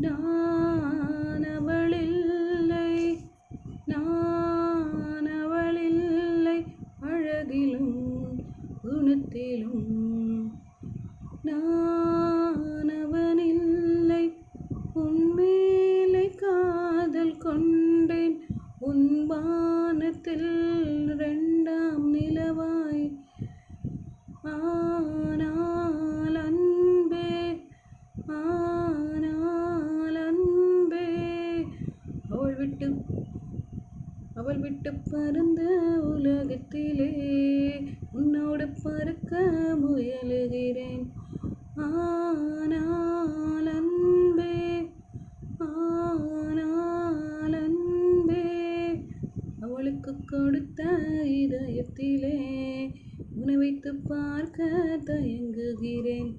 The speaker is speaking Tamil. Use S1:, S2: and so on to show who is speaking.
S1: நான் அவளில்லை, நான் அவளில்லை, அழகிலும் குணத்திலும் நான் அவனில்லை. உன்மேலை காதல் கொண்டேன், உன் வானத்தில் 2ஆம் நிலவாய். ஆனால் அன்பே, ஆனால் அன்பே, அவள் விட்டு பறந்த உலகத்திலே உன்னோடு பறக்க முயலுகிறேன். ஆனால் அன்பே, ஆனால் அன்பே, அவளுக்கு கொடுத்த இதயத்திலே உன்னை வைத்து பார்க்க தயங்குகிறேன்.